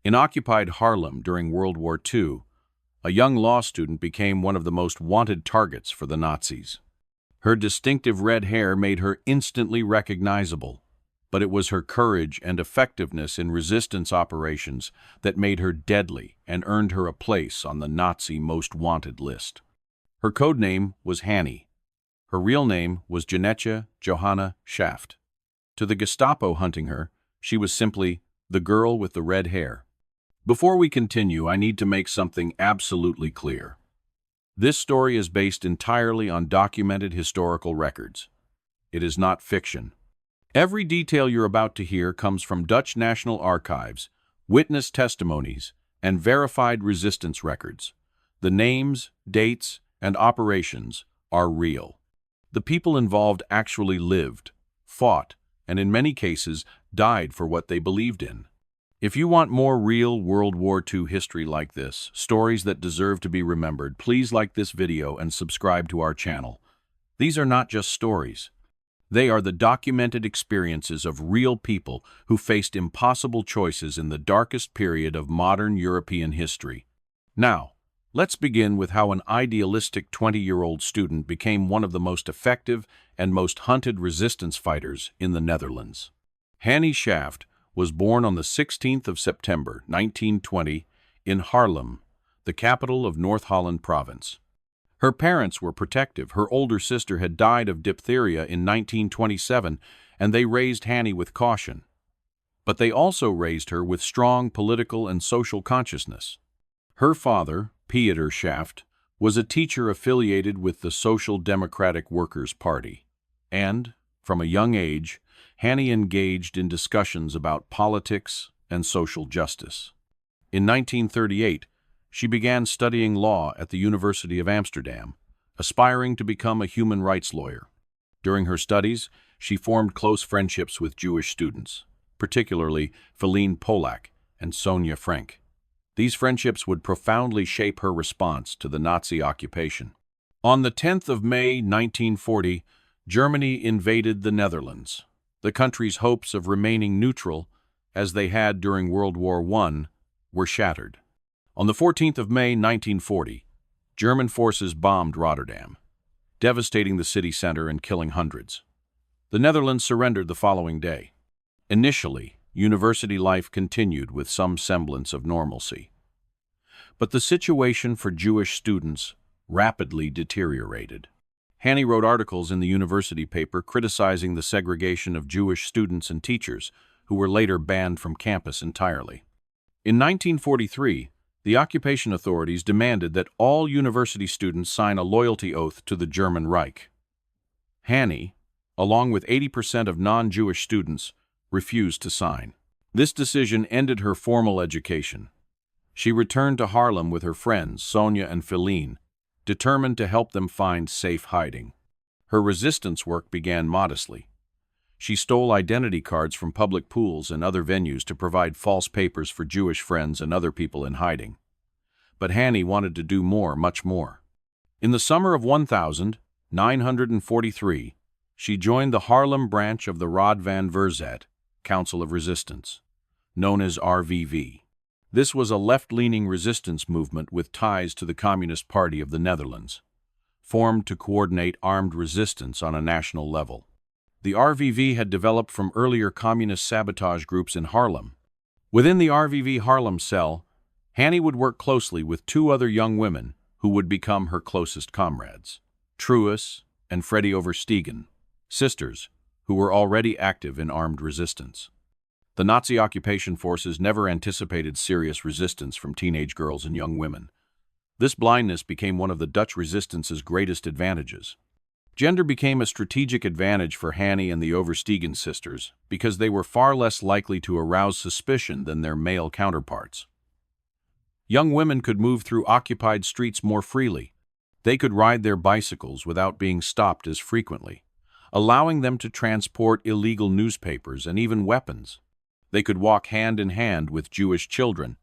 In occupied Haarlem during World War II, a young law student became one of the most wanted targets for the Nazis. Her distinctive red hair made her instantly recognizable, but it was her courage and effectiveness in resistance operations that made her deadly and earned her a place on the Nazi most wanted list. Her code name was Hanny. Her real name was Janetje Johanna Schaft. To the Gestapo hunting her, she was simply the girl with the red hair. Before we continue, I need to make something absolutely clear. This story is based entirely on documented historical records. It is not fiction. Every detail you're about to hear comes from Dutch National Archives, witness testimonies, and verified resistance records. The names, dates, and operations are real. The people involved actually lived, fought, and in many cases died for what they believed in. If you want more real World War II history like this, stories that deserve to be remembered, please like this video and subscribe to our channel. These are not just stories. They are the documented experiences of real people who faced impossible choices in the darkest period of modern European history. Now, let's begin with how an idealistic 20-year-old student became one of the most effective and most hunted resistance fighters in the Netherlands. Hanny Schaft was born on the 16th of September, 1920, in Haarlem, the capital of North Holland province. Her parents were protective. Her older sister had died of diphtheria in 1927, and they raised Hanny with caution. But they also raised her with strong political and social consciousness. Her father, Pieter Schaft, was a teacher affiliated with the Social Democratic Workers' Party, and, from a young age, Hanny engaged in discussions about politics and social justice. In 1938, she began studying law at the University of Amsterdam, aspiring to become a human rights lawyer. During her studies, she formed close friendships with Jewish students, particularly Feline Polak and Sonia Frank. These friendships would profoundly shape her response to the Nazi occupation. On the 10th of May, 1940, Germany invaded the Netherlands. The country's hopes of remaining neutral, as they had during World War I, were shattered. On the 14th of May, 1940, German forces bombed Rotterdam, devastating the city center and killing hundreds. The Netherlands surrendered the following day. Initially, university life continued with some semblance of normalcy. But the situation for Jewish students rapidly deteriorated. Hanny wrote articles in the university paper criticizing the segregation of Jewish students and teachers, who were later banned from campus entirely. In 1943, the occupation authorities demanded that all university students sign a loyalty oath to the German Reich. Hanny, along with 80% of non-Jewish students, refused to sign. This decision ended her formal education. She returned to Haarlem with her friends, Sonia and Feline, determined to help them find safe hiding. Her resistance work began modestly. She stole identity cards from public pools and other venues to provide false papers for Jewish friends and other people in hiding. But Hanny wanted to do more, much more. In the summer of 1943, she joined the Haarlem branch of the Raad van Verzet, Council of Resistance, known as RVV. This was a left-leaning resistance movement with ties to the Communist Party of the Netherlands, formed to coordinate armed resistance on a national level. The RVV had developed from earlier communist sabotage groups in Haarlem. Within the RVV Haarlem cell, Hanny would work closely with two other young women who would become her closest comrades, Truus and Freddie Overstegen, sisters who were already active in armed resistance. The Nazi occupation forces never anticipated serious resistance from teenage girls and young women. This blindness became one of the Dutch resistance's greatest advantages. Gender became a strategic advantage for Hanny and the Overstegen sisters because they were far less likely to arouse suspicion than their male counterparts. Young women could move through occupied streets more freely. They could ride their bicycles without being stopped as frequently, allowing them to transport illegal newspapers and even weapons. They could walk hand in hand with Jewish children,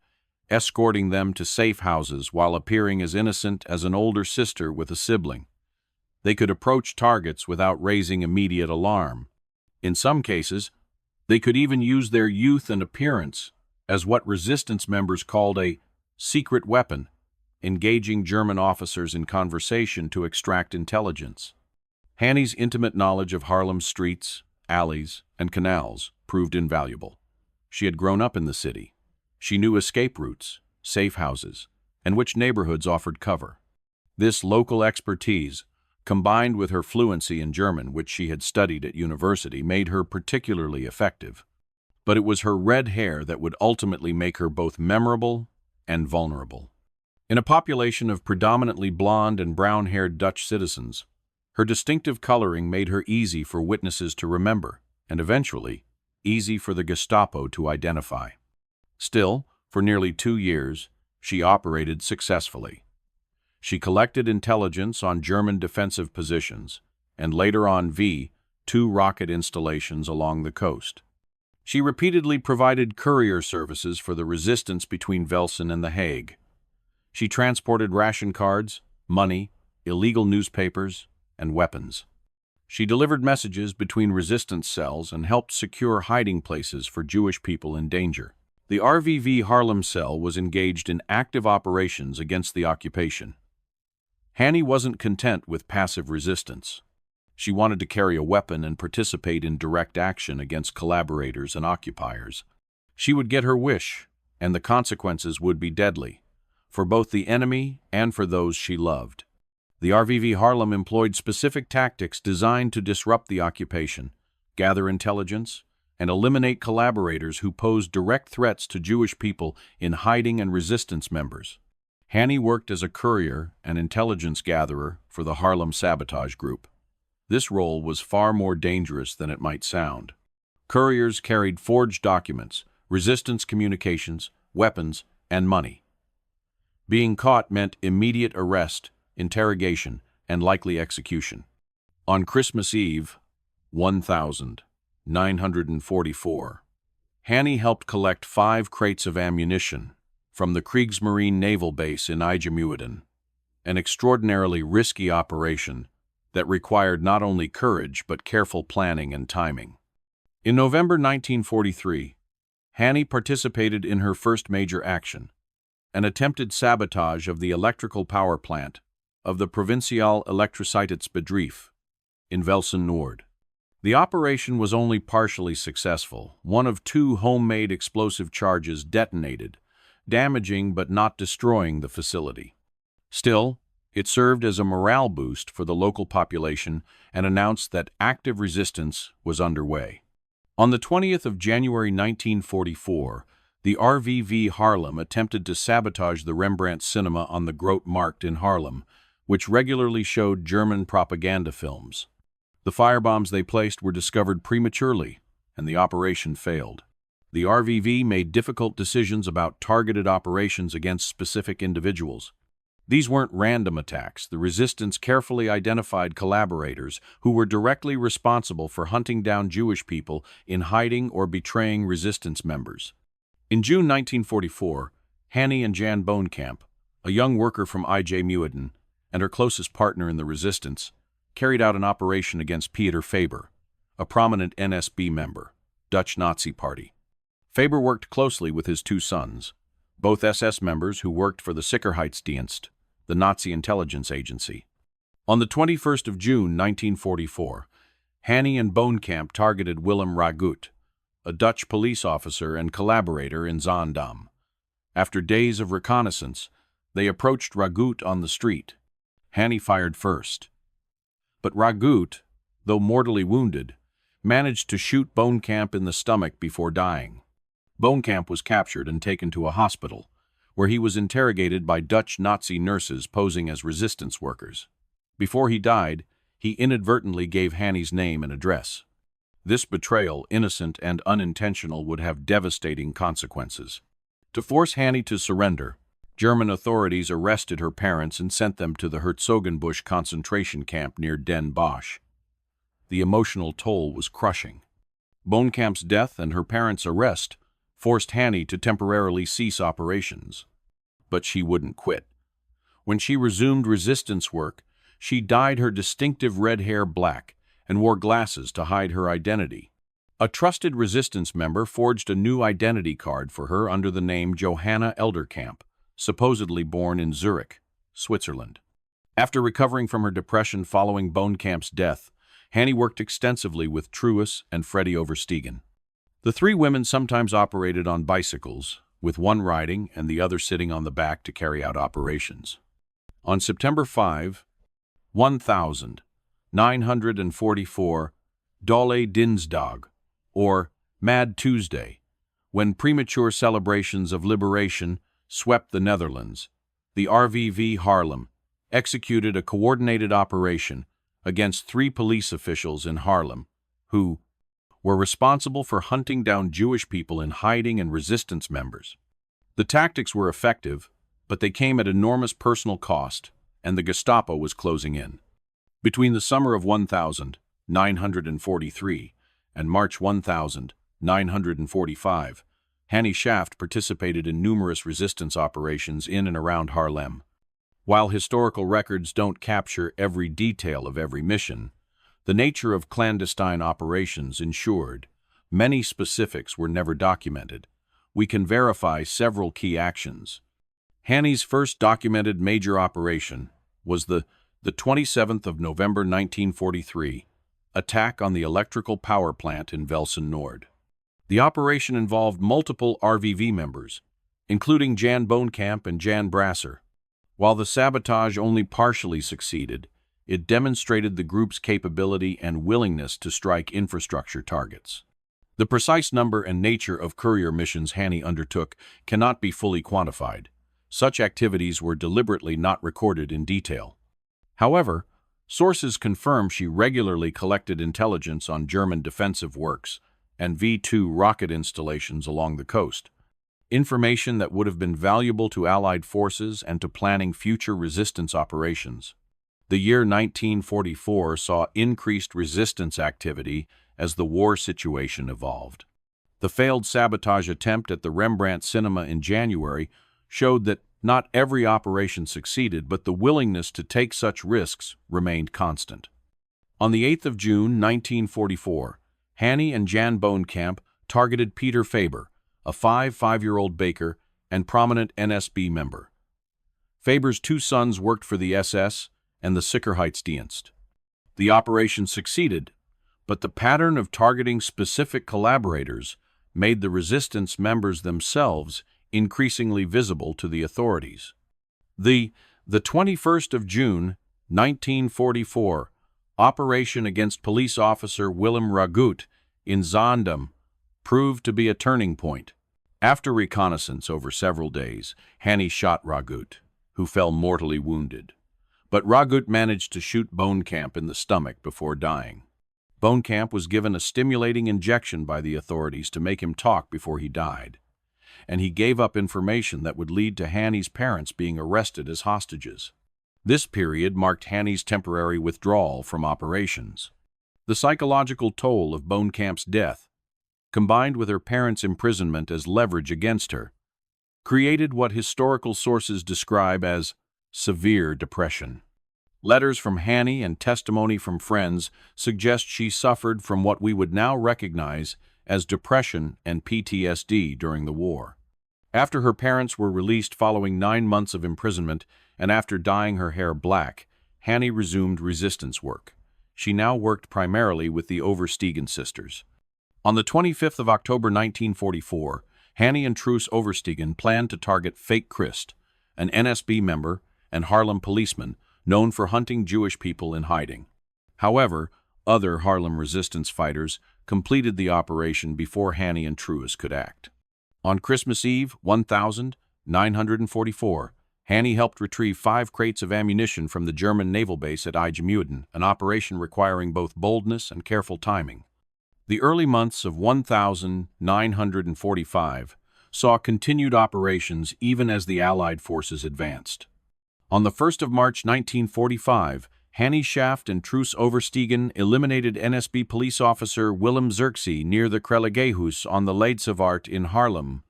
escorting them to safe houses while appearing as innocent as an older sister with a sibling. They could approach targets without raising immediate alarm. In some cases, they could even use their youth and appearance as what resistance members called a secret weapon, engaging German officers in conversation to extract intelligence. Hanny's intimate knowledge of Haarlem's streets, alleys, and canals proved invaluable. She had grown up in the city. She knew escape routes, safe houses, and which neighborhoods offered cover. This local expertise, combined with her fluency in German, which she had studied at university, made her particularly effective. But it was her red hair that would ultimately make her both memorable and vulnerable. In a population of predominantly blonde and brown-haired Dutch citizens, her distinctive coloring made her easy for witnesses to remember, and eventually, easy for the Gestapo to identify. Still, for nearly 2 years, she operated successfully. She collected intelligence on German defensive positions, and later on V-2 rocket installations along the coast. She repeatedly provided courier services for the resistance between Velsen and The Hague. She transported ration cards, money, illegal newspapers, and weapons. She delivered messages between resistance cells and helped secure hiding places for Jewish people in danger. The RVV Haarlem cell was engaged in active operations against the occupation. Hanny wasn't content with passive resistance. She wanted to carry a weapon and participate in direct action against collaborators and occupiers. She would get her wish, and the consequences would be deadly, for both the enemy and for those she loved. The RVV Haarlem employed specific tactics designed to disrupt the occupation, gather intelligence, and eliminate collaborators who posed direct threats to Jewish people in hiding and resistance members. Hanny worked as a courier and intelligence gatherer for the Haarlem Sabotage Group. This role was far more dangerous than it might sound. Couriers carried forged documents, resistance communications, weapons, and money. Being caught meant immediate arrest, interrogation, and likely execution. On Christmas Eve, 1944, Hanny helped collect 5 crates of ammunition from the Kriegsmarine Naval Base in IJmuiden, an extraordinarily risky operation that required not only courage but careful planning and timing. In November 1943, Hanny participated in her first major action, an attempted sabotage of the electrical power plant of the Provincial Elektriciteitsbedrijf in Velsen Noord. The operation was only partially successful. One of 2 homemade explosive charges detonated, damaging but not destroying the facility. Still, it served as a morale boost for the local population and announced that active resistance was underway. On the 20th of January 1944, the RVV Haarlem attempted to sabotage the Rembrandt Cinema on the Grote Markt in Haarlem, which regularly showed German propaganda films. The firebombs they placed were discovered prematurely, and the operation failed. The RVV made difficult decisions about targeted operations against specific individuals. These weren't random attacks. The resistance carefully identified collaborators who were directly responsible for hunting down Jewish people in hiding or betraying resistance members. In June 1944, Hanny and Jan Boonkamp, a young worker from IJmuiden and her closest partner in the resistance, carried out an operation against Peter Faber, a prominent NSB member, Dutch Nazi Party. Faber worked closely with his 2 sons, both SS members who worked for the Sicherheitsdienst, the Nazi intelligence agency. On the 21st of June 1944, Hanny and Boonkamp targeted Willem Ragut, a Dutch police officer and collaborator in Zaandam. After days of reconnaissance, they approached Ragut on the street. Hanny fired first. But Ragut, though mortally wounded, managed to shoot Boonkamp in the stomach before dying. Boonkamp was captured and taken to a hospital, where he was interrogated by Dutch Nazi nurses posing as resistance workers. Before he died, he inadvertently gave Hanny's name and address. This betrayal, innocent and unintentional, would have devastating consequences. To force Hanny to surrender, German authorities arrested her parents and sent them to the Herzogenbusch concentration camp near Den Bosch. The emotional toll was crushing. Boonkamp's death and her parents' arrest forced Hanny to temporarily cease operations. But she wouldn't quit. When she resumed resistance work, she dyed her distinctive red hair black and wore glasses to hide her identity. A trusted resistance member forged a new identity card for her under the name Johanna Elderkamp, supposedly born in Zurich, Switzerland. After recovering from her depression following Bonekamp's death, Hanny worked extensively with Truus and Freddie Oversteegen. The three women sometimes operated on bicycles, with one riding and the other sitting on the back to carry out operations. On September 5, 1944, Dolle Dinsdag, or Mad Tuesday, when premature celebrations of liberation swept the Netherlands, the RVV Haarlem executed a coordinated operation against 3 police officials in Haarlem, who were responsible for hunting down Jewish people in hiding and resistance members. The tactics were effective, but they came at enormous personal cost, and the Gestapo was closing in. Between the summer of 1943 and March 1945, Hanny Schaft participated in numerous resistance operations in and around Haarlem. While historical records don't capture every detail of every mission, the nature of clandestine operations ensured many specifics were never documented. We can verify several key actions. Hanny's first documented major operation was the 27th of November 1943 attack on the electrical power plant in Velsen Nord. The operation involved multiple RVV members, including Jan Bonkamp and Jan Brasser. While the sabotage only partially succeeded, it demonstrated the group's capability and willingness to strike infrastructure targets. The precise number and nature of courier missions Hanny undertook cannot be fully quantified. Such activities were deliberately not recorded in detail. However, sources confirm she regularly collected intelligence on German defensive works and V-2 rocket installations along the coast, information that would have been valuable to Allied forces and to planning future resistance operations. The year 1944 saw increased resistance activity as the war situation evolved. The failed sabotage attempt at the Rembrandt Cinema in January showed that not every operation succeeded, but the willingness to take such risks remained constant. On the 8th of June 1944, Hanny and Jan Bonkamp targeted Peter Faber, a five-year-old baker and prominent NSB member. Faber's 2 sons worked for the SS and the Sicherheitsdienst. The operation succeeded, but the pattern of targeting specific collaborators made the resistance members themselves increasingly visible to the authorities. The 21st of June, 1944, operation against police officer Willem Ragut in Zaandam proved to be a turning point. After reconnaissance over several days, Hanny shot Ragut, who fell mortally wounded. But Ragut managed to shoot Bonkamp in the stomach before dying. Bonkamp was given a stimulating injection by the authorities to make him talk before he died, and he gave up information that would lead to Hanny's parents being arrested as hostages. This period marked Hanny's temporary withdrawal from operations. The psychological toll of Bonekamp's death, combined with her parents' imprisonment as leverage against her, created what historical sources describe as severe depression. Letters from Hanny and testimony from friends suggest she suffered from what we would now recognize as depression and PTSD during the war. After her parents were released following 9 months of imprisonment and after dyeing her hair black, Hanny resumed resistance work. She now worked primarily with the Oversteegen sisters. On the 25th of October 1944, Hanny and Truus Oversteegen planned to target Fake Christ, an NSB member and Haarlem policeman known for hunting Jewish people in hiding. However, other Haarlem resistance fighters completed the operation before Hanny and Truus could act. On Christmas Eve, 1944, Hanny helped retrieve 5 crates of ammunition from the German naval base at IJmuiden, an operation requiring both boldness and careful timing. The early months of 1945 saw continued operations even as the Allied forces advanced. On the 1st of March 1945, Hanny Schaft and Truus Oversteegen eliminated NSB police officer Willem Zirkzee near the Krelligehus on the Leidsevaart in Haarlem.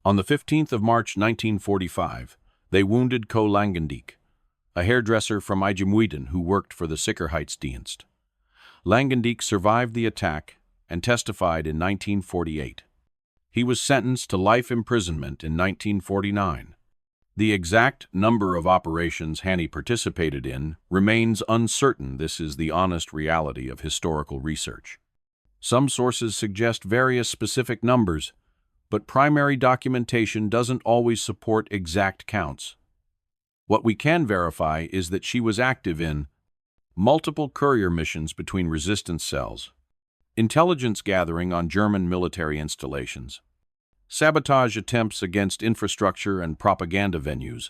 On the 15th of March 1945, they wounded Co Langendijk, a hairdresser from IJmuiden who worked for the Sicherheitsdienst. Langendijk survived the attack and testified in 1948. He was sentenced to life imprisonment in 1949. The exact number of operations Hanny participated in remains uncertain. This is the honest reality of historical research. Some sources suggest various specific numbers, but primary documentation doesn't always support exact counts. What we can verify is that she was active in multiple courier missions between resistance cells, intelligence gathering on German military installations, sabotage attempts against infrastructure and propaganda venues,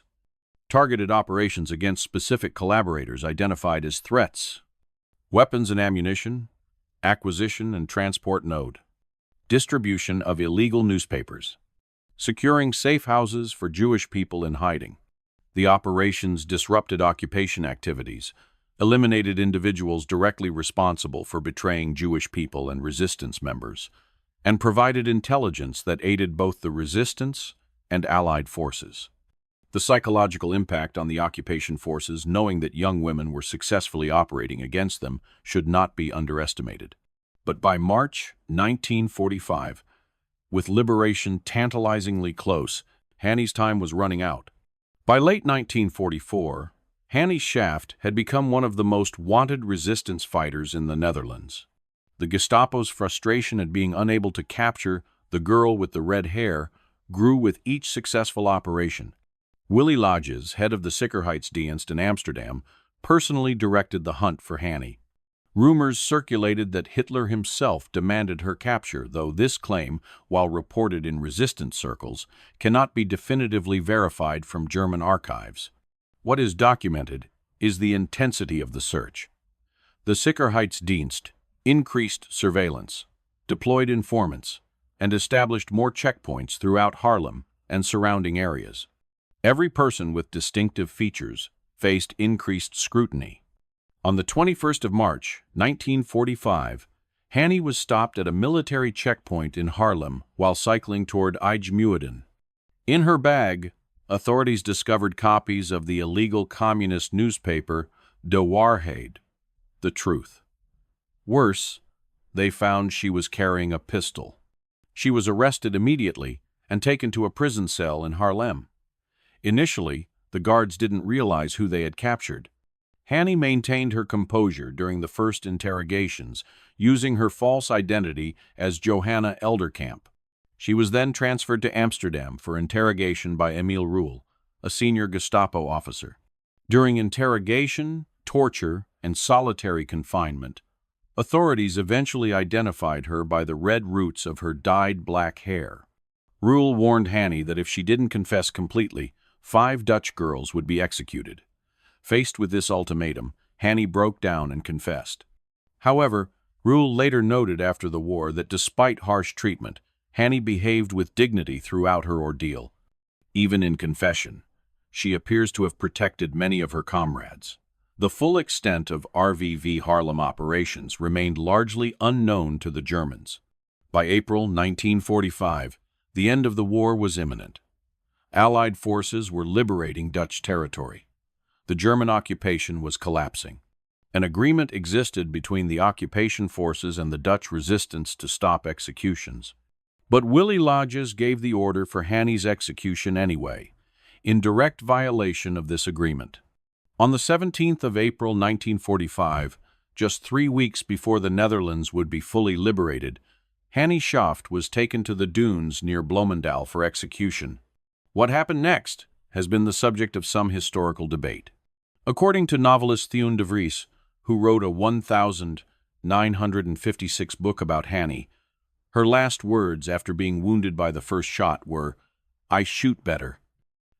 targeted operations against specific collaborators identified as threats, weapons and ammunition, acquisition and transport node, distribution of illegal newspapers, securing safe houses for Jewish people in hiding. The operations disrupted occupation activities, eliminated individuals directly responsible for betraying Jewish people and resistance members, and provided intelligence that aided both the resistance and Allied forces. The psychological impact on the occupation forces, knowing that young women were successfully operating against them, should not be underestimated. But by March 1945, with liberation tantalizingly close, Hanny's time was running out. By late 1944, Hanny Schaft had become one of the most wanted resistance fighters in the Netherlands. The Gestapo's frustration at being unable to capture the girl with the red hair grew with each successful operation. Willy Lodges, head of the Sicherheidsdienst in Amsterdam, personally directed the hunt for Hanny. Rumors circulated that Hitler himself demanded her capture, though this claim, while reported in resistance circles, cannot be definitively verified from German archives. What is documented is the intensity of the search. The Sicherheitsdienst increased surveillance, deployed informants, and established more checkpoints throughout Haarlem and surrounding areas. Every person with distinctive features faced increased scrutiny. On the 21st of March, 1945, Hanny was stopped at a military checkpoint in Haarlem while cycling toward IJmuiden. In her bag, authorities discovered copies of the illegal communist newspaper De Waarheid, The Truth. Worse, they found she was carrying a pistol. She was arrested immediately and taken to a prison cell in Haarlem. Initially, the guards didn't realize who they had captured. Hanny maintained her composure during the first interrogations, using her false identity as Johanna Elderkamp. She was then transferred to Amsterdam for interrogation by Emil Roel, a senior Gestapo officer. During interrogation, torture, and solitary confinement, authorities eventually identified her by the red roots of her dyed black hair. Roel warned Hanny that if she didn't confess completely, 5 Dutch girls would be executed. Faced with this ultimatum, Hanny broke down and confessed. However, Roel later noted after the war that despite harsh treatment, Hanny behaved with dignity throughout her ordeal. Even in confession, she appears to have protected many of her comrades. The full extent of RVV Haarlem operations remained largely unknown to the Germans. By April 1945, the end of the war was imminent. Allied forces were liberating Dutch territory. The German occupation was collapsing. An agreement existed between the occupation forces and the Dutch resistance to stop executions. But Willy Lodges gave the order for Hanny's execution anyway, in direct violation of this agreement. On the 17th of April 1945, just 3 weeks before the Netherlands would be fully liberated, Hanny Schaft was taken to the dunes near Bloemendaal for execution. What happened next has been the subject of some historical debate. According to novelist Theun de Vries, who wrote a 1,956 book about Hanny, her last words after being wounded by the first shot were, "I shoot better."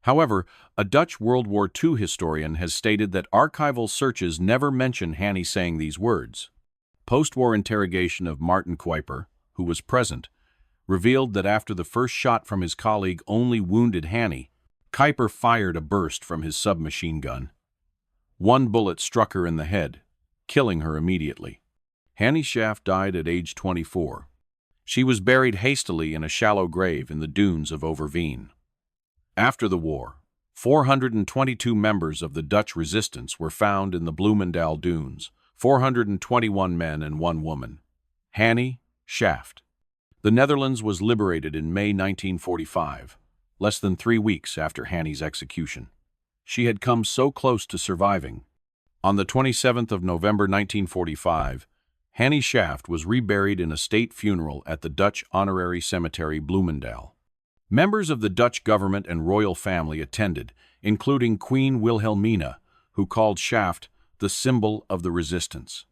However, a Dutch World War II historian has stated that archival searches never mention Hanny saying these words. Post-war interrogation of Martin Kuiper, who was present, revealed that after the first shot from his colleague only wounded Hanny, Kuiper fired a burst from his submachine gun. 1 bullet struck her in the head, killing her immediately. Hanny Schaft died at age 24. She was buried hastily in a shallow grave in the dunes of Overveen. After the war, 422 members of the Dutch resistance were found in the Bloemendaal dunes, 421 men and 1 woman. Hanny, Shaft. The Netherlands was liberated in May 1945, less than 3 weeks after Hanny's execution. She had come so close to surviving. On the 27th of November 1945, Hanny Shaft was reburied in a state funeral at the Dutch Honorary Cemetery Bloemendaal. Members of the Dutch government and royal family attended, including Queen Wilhelmina, who called Shaft the symbol of the resistance.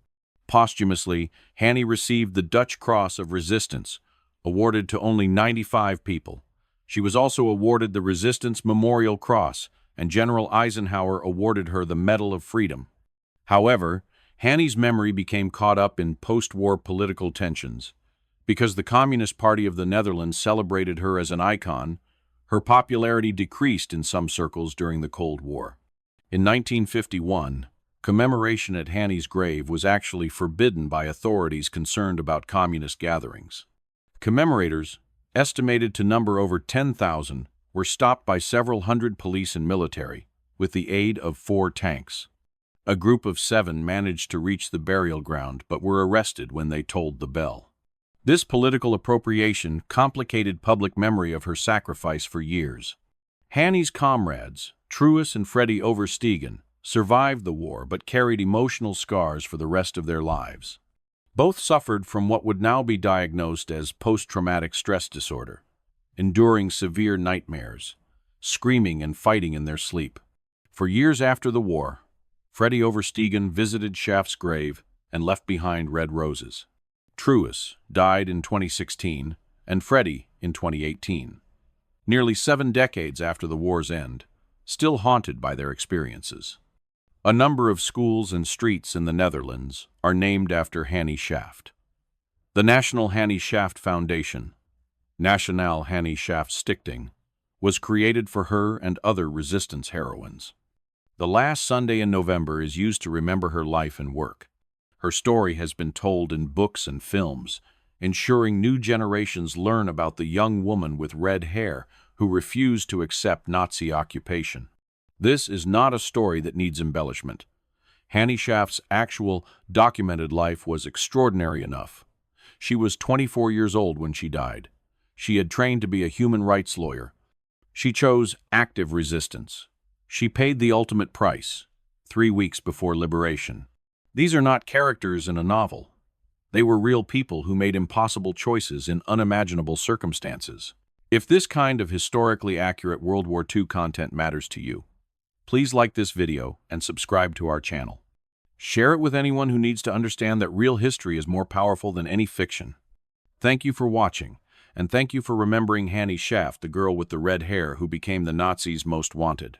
Posthumously, Hanny received the Dutch Cross of Resistance, awarded to only 95 people. She was also awarded the Resistance Memorial Cross, and General Eisenhower awarded her the Medal of Freedom. However, Hanny's memory became caught up in post-war political tensions. Because the Communist Party of the Netherlands celebrated her as an icon, her popularity decreased in some circles during the Cold War. In 1951, commemoration at Hanny's grave was actually forbidden by authorities concerned about communist gatherings. Commemorators, estimated to number over 10,000, were stopped by several hundred police and military, with the aid of 4 tanks. A group of 7 managed to reach the burial ground but were arrested when they tolled the bell. This political appropriation complicated public memory of her sacrifice for years. Hanny's comrades, Truus and Freddie Overstegen, survived the war but carried emotional scars for the rest of their lives. Both suffered from what would now be diagnosed as post-traumatic stress disorder, enduring severe nightmares, screaming and fighting in their sleep. For years after the war, Freddie Overstegen visited Shaft's grave and left behind red roses. Truus died in 2016 and Freddie in 2018. Nearly 7 decades after the war's end, still haunted by their experiences. A number of schools and streets in the Netherlands are named after Hanny Shaft. The National Hanny Shaft Foundation, Nationale Hanny Shaft Stichting, was created for her and other resistance heroines. The last Sunday in November is used to remember her life and work. Her story has been told in books and films, ensuring new generations learn about the young woman with red hair who refused to accept Nazi occupation. This is not a story that needs embellishment. Hanny Shaft's actual, documented life was extraordinary enough. She was 24 years old when she died. She had trained to be a human rights lawyer. She chose active resistance. She paid the ultimate price, 3 weeks before liberation. These are not characters in a novel. They were real people who made impossible choices in unimaginable circumstances. If this kind of historically accurate World War II content matters to you, please like this video and subscribe to our channel. Share it with anyone who needs to understand that real history is more powerful than any fiction. Thank you for watching, and thank you for remembering Hanny Shaft, the girl with the red hair who became the Nazis' most wanted.